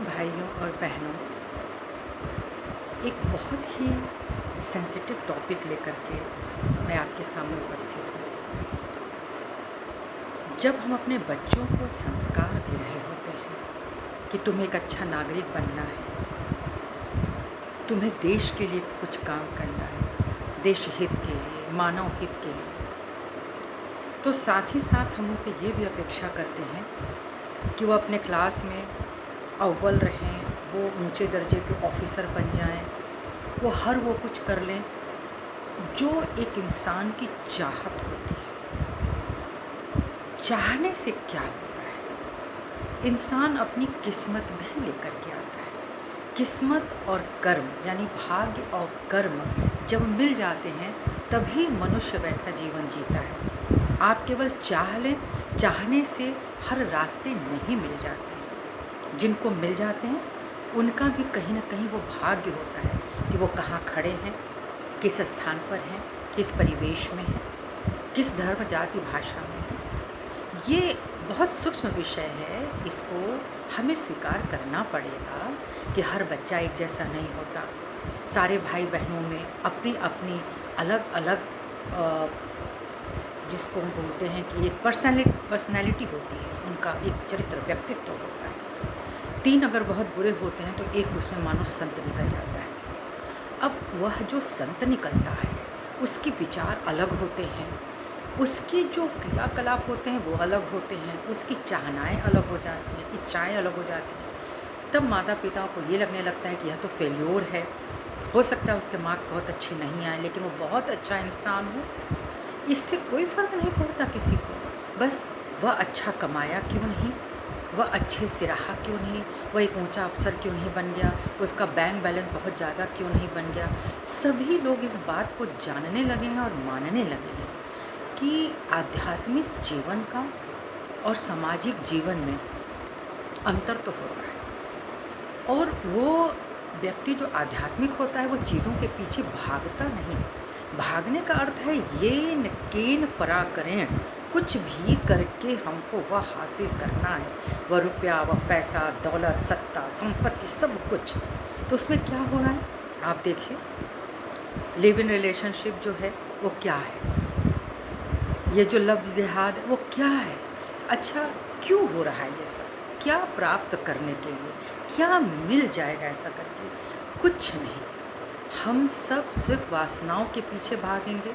भाइयों और बहनों, एक बहुत ही सेंसिटिव टॉपिक लेकर के मैं आपके सामने उपस्थित हूँ। जब हम अपने बच्चों को संस्कार दे रहे होते हैं कि तुम्हें एक अच्छा नागरिक बनना है, तुम्हें देश के लिए कुछ काम करना है, देश हित के लिए, मानव हित के लिए, तो साथ ही साथ हम उनसे ये भी अपेक्षा करते हैं कि वो अपने क्लास में अव्वल रहें, वो ऊंचे दर्जे के ऑफिसर बन जाएं, वो हर वो कुछ कर लें जो एक इंसान की चाहत होती है। चाहने से क्या होता है? इंसान अपनी किस्मत भी लेकर के आता है। किस्मत और कर्म यानी भाग्य और कर्म जब मिल जाते हैं तभी मनुष्य वैसा जीवन जीता है। आप केवल चाह लें, चाहने से हर रास्ते नहीं मिल जाते हैं। जिनको मिल जाते हैं उनका भी कहीं ना कहीं वो भाग्य होता है कि वो कहाँ खड़े हैं, किस स्थान पर हैं, किस परिवेश में हैं, किस धर्म जाति भाषा में हैं। ये बहुत सूक्ष्म विषय है, इसको हमें स्वीकार करना पड़ेगा कि हर बच्चा एक जैसा नहीं होता। सारे भाई बहनों में अपनी अपनी अलग अलग जिसको हम बोलते हैं कि एक पर्सनैलिटी होती है, उनका एक चरित्र व्यक्तित्व होता है। 3 अगर बहुत बुरे होते हैं तो एक उसमें मानो संत निकल जाता है। अब वह जो संत निकलता है उसके विचार अलग होते हैं, उसकी जो क्रियाकलाप होते हैं वो अलग होते हैं, उसकी चाहनाएं अलग हो जाती हैं, इच्छाएं अलग हो जाती हैं। तब माता पिता को ये लगने लगता है कि यह तो फेल्योर है। हो सकता है उसके मार्क्स बहुत अच्छे नहीं आए लेकिन वो बहुत अच्छा इंसान हो, इससे कोई फ़र्क नहीं पड़ता किसी को। बस वह अच्छा कमाया क्यों नहीं, वह अच्छे से रहा क्यों नहीं, वह एक ऊंचा अफसर क्यों नहीं बन गया, उसका बैंक बैलेंस बहुत ज़्यादा क्यों नहीं बन गया। सभी लोग इस बात को जानने लगे हैं और मानने लगे हैं कि आध्यात्मिक जीवन का और सामाजिक जीवन में अंतर तो होता है। और वो व्यक्ति जो आध्यात्मिक होता है वो चीज़ों के पीछे भागता नहीं। भागने का अर्थ है येन केन पराकरेण, कुछ भी करके हमको वह हासिल करना है, वह रुपया, वह पैसा, दौलत, सत्ता, संपत्ति, सब कुछ। तो उसमें क्या हो रहा है आप देखिए, लिव इन रिलेशनशिप जो है वो क्या है, ये जो लव जिहाद है वो क्या है। अच्छा, क्यों हो रहा है ये सब? क्या प्राप्त करने के लिए, क्या मिल जाएगा ऐसा करके? कुछ नहीं। हम सब सिर्फ वासनाओं के पीछे भागेंगे।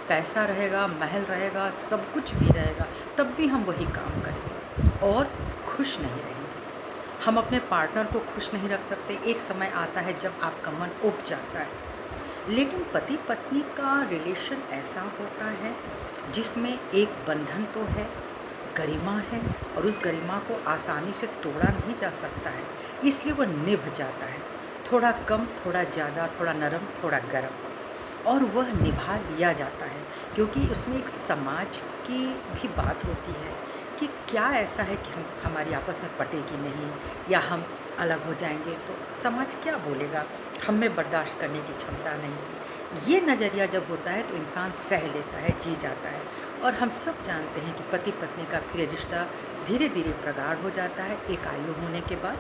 पैसा रहेगा, महल रहेगा, सब कुछ भी रहेगा, तब भी हम वही काम करेंगे और खुश नहीं रहेंगे। हम अपने पार्टनर को खुश नहीं रख सकते। एक समय आता है जब आपका मन उब जाता है। लेकिन पति पत्नी का रिलेशन ऐसा होता है जिसमें एक बंधन तो है, गरिमा है, और उस गरिमा को आसानी से तोड़ा नहीं जा सकता है, इसलिए वह निभ जाता है। थोड़ा कम, थोड़ा ज़्यादा, थोड़ा नरम, थोड़ा गरम, और वह निभा लिया जाता है क्योंकि उसमें एक समाज की भी बात होती है कि क्या ऐसा है कि हम हमारी आपस में पटेगी नहीं, या हम अलग हो जाएंगे तो समाज क्या बोलेगा, हम में बर्दाश्त करने की क्षमता नहीं थी। ये नज़रिया जब होता है तो इंसान सह लेता है, जी जाता है। और हम सब जानते हैं कि पति पत्नी का फिर रिश्ता धीरे धीरे प्रगाढ़ हो जाता है एक आयु होने के बाद।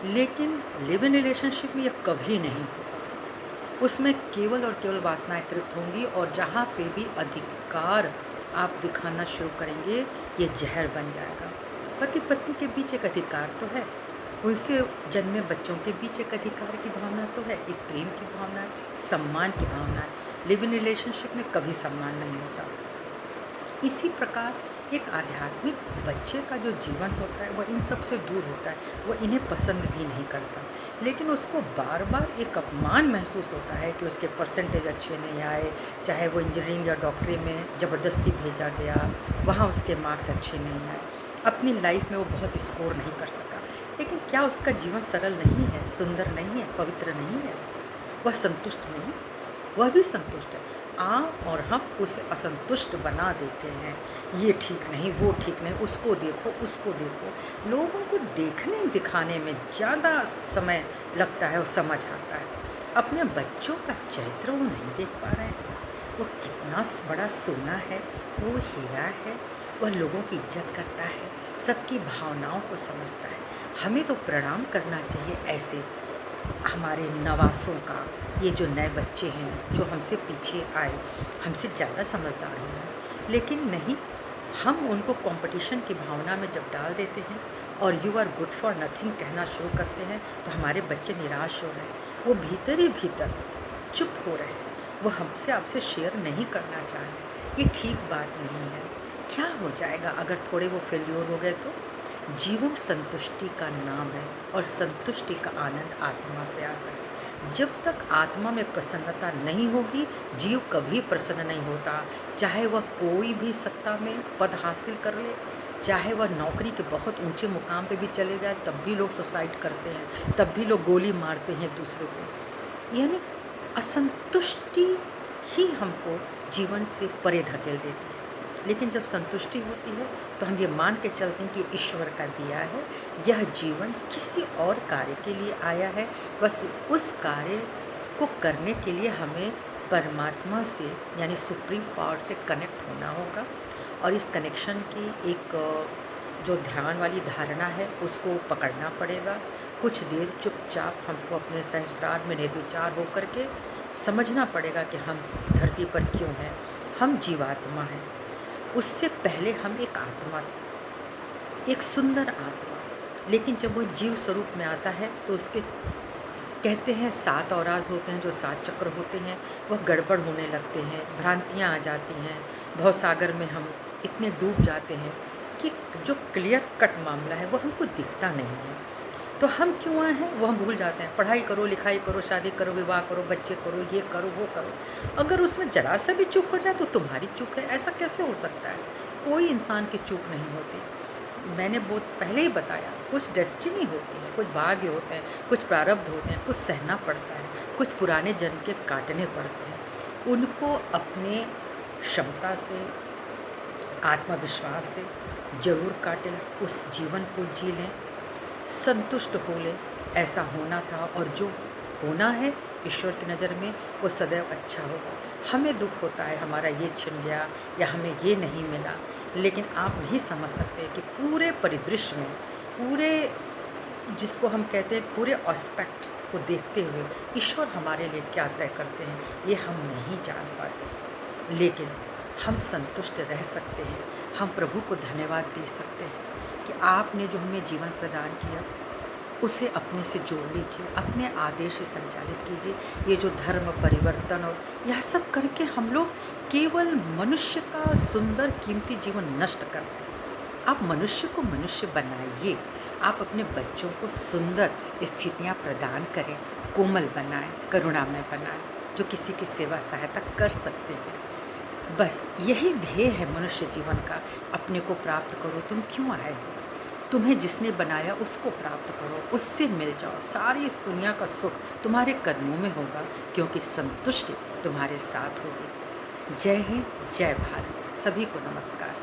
लेकिन लिव इन रिलेशनशिप में ये कभी नहीं होगा। उसमें केवल और केवल वासनाएं तृप्त होंगी, और जहाँ पे भी अधिकार आप दिखाना शुरू करेंगे ये जहर बन जाएगा। पति पत्नी के बीच एक अधिकार तो है, उनसे जन्मे बच्चों के बीच एक अधिकार की भावना तो है, एक प्रेम की भावना है, सम्मान की भावना है। लिव इन रिलेशनशिप में कभी सम्मान नहीं होता। इसी प्रकार एक आध्यात्मिक बच्चे का जो जीवन होता है वह इन सब से दूर होता है, वह इन्हें पसंद भी नहीं करता। लेकिन उसको बार बार एक अपमान महसूस होता है कि उसके परसेंटेज अच्छे नहीं आए, चाहे वो इंजीनियरिंग या डॉक्टरी में ज़बरदस्ती भेजा गया, वहाँ उसके मार्क्स अच्छे नहीं आए, अपनी लाइफ में वो बहुत स्कोर नहीं कर सका। लेकिन क्या उसका जीवन सरल नहीं है, सुंदर नहीं है, पवित्र नहीं है? वह संतुष्ट नहीं, वह भी संतुष्ट है। आप और हम उसे असंतुष्ट बना देते हैं, ये ठीक नहीं, वो ठीक नहीं, उसको देखो, उसको देखो। लोगों को देखने दिखाने में ज़्यादा समय लगता है और समझ आता है। अपने बच्चों का चरित्र वो नहीं देख पा रहे हैं। वो कितना बड़ा सोना है, वो हीरा है, वह लोगों की इज्जत करता है, सबकी भावनाओं को समझता है। हमें तो प्रणाम करना चाहिए ऐसे हमारे नवासों का, ये जो नए बच्चे हैं जो हमसे पीछे आए, हमसे ज़्यादा समझदार हो हैं, लेकिन नहीं, हम उनको कंपटीशन की भावना में जब डाल देते हैं और you are good for nothing कहना शुरू करते हैं, तो हमारे बच्चे निराश हो रहे हैं, वो भीतर ही भीतर चुप हो रहे हैं, वो हमसे आपसे शेयर नहीं करना चाह रहे। ये ठीक बात नहीं है। क्या हो जाएगा अगर थोड़े वो फेल्योर हो गए तो? जीवन संतुष्टि का नाम है और संतुष्टि का आनंद आत्मा से आता है। जब तक आत्मा में प्रसन्नता नहीं होगी, जीव कभी प्रसन्न नहीं होता। चाहे वह कोई भी सत्ता में पद हासिल कर ले, चाहे वह नौकरी के बहुत ऊंचे मुकाम पे भी चले जाए, तब भी लोग सुसाइड करते हैं, तब भी लोग गोली मारते हैं दूसरों को। यानी असंतुष्टि ही हमको जीवन से परे धकेल देती है। लेकिन जब संतुष्टि होती है तो हम ये मान के चलते हैं कि ईश्वर का दिया है, यह जीवन किसी और कार्य के लिए आया है, बस उस कार्य को करने के लिए हमें परमात्मा से यानी सुप्रीम पावर से कनेक्ट होना होगा। और इस कनेक्शन की एक जो ध्यान वाली धारणा है उसको पकड़ना पड़ेगा। कुछ देर चुपचाप हमको अपने सहस्त्रार में निर्विचार होकर के समझना पड़ेगा कि हम धरती पर क्यों हैं। हम जीवात्मा हैं, उससे पहले हम एक आत्मा थे, एक सुंदर आत्मा। लेकिन जब वो जीव स्वरूप में आता है तो उसके कहते हैं 7 औराज होते हैं, जो 7 चक्र होते हैं, वह गड़बड़ होने लगते हैं, भ्रांतियाँ आ जाती हैं। भवसागर में हम इतने डूब जाते हैं कि जो क्लियर कट मामला है वो हमको दिखता नहीं है। तो हम क्यों आए हैं वो हम भूल जाते हैं। पढ़ाई करो, लिखाई करो, शादी करो, विवाह करो, बच्चे करो, ये करो, वो करो। अगर उसमें जरा सा भी चूक हो जाए तो तुम्हारी चूक है। ऐसा कैसे हो सकता है? कोई इंसान की चूक नहीं होती। मैंने बहुत पहले ही बताया, कुछ डेस्टिनी होती है, कुछ भाग्य होते हैं, कुछ प्रारब्ध होते हैं, कुछ सहना पड़ता है, कुछ पुराने जन्म के काटने पड़ते हैं। उनको अपने क्षमता से, आत्मविश्वास से ज़रूर काटें, उस जीवन को जी लें, संतुष्ट हो लें। ऐसा होना था और जो होना है ईश्वर की नज़र में वो सदैव अच्छा होगा। हमें दुख होता है हमारा ये छिन गया या हमें ये नहीं मिला, लेकिन आप नहीं समझ सकते कि पूरे परिदृश्य में, पूरे जिसको हम कहते हैं पूरे एस्पेक्ट को देखते हुए ईश्वर हमारे लिए क्या तय करते हैं, ये हम नहीं जान पाते। लेकिन हम संतुष्ट रह सकते हैं, हम प्रभु को धन्यवाद दे सकते हैं कि आपने जो हमें जीवन प्रदान किया उसे अपने से जोड़ लीजिए, अपने आदेश से संचालित कीजिए। ये जो धर्म परिवर्तन और यह सब करके हम लोग केवल मनुष्य का सुंदर कीमती जीवन नष्ट करते हैं। आप मनुष्य को मनुष्य बनाइए, आप अपने बच्चों को सुंदर स्थितियाँ प्रदान करें, कोमल बनाएं, करुणामय बनाएं, जो किसी की सेवा सहायता कर सकते हैं। बस यही ध्येय है मनुष्य जीवन का। अपने को प्राप्त करो, तुम क्यों आए हो? तुम्हें जिसने बनाया उसको प्राप्त करो, उससे मिल जाओ। सारी इस दुनिया का सुख तुम्हारे कदमों में होगा, क्योंकि संतुष्टि तुम्हारे साथ होगी। जय हिंद, जय भारत। सभी को नमस्कार।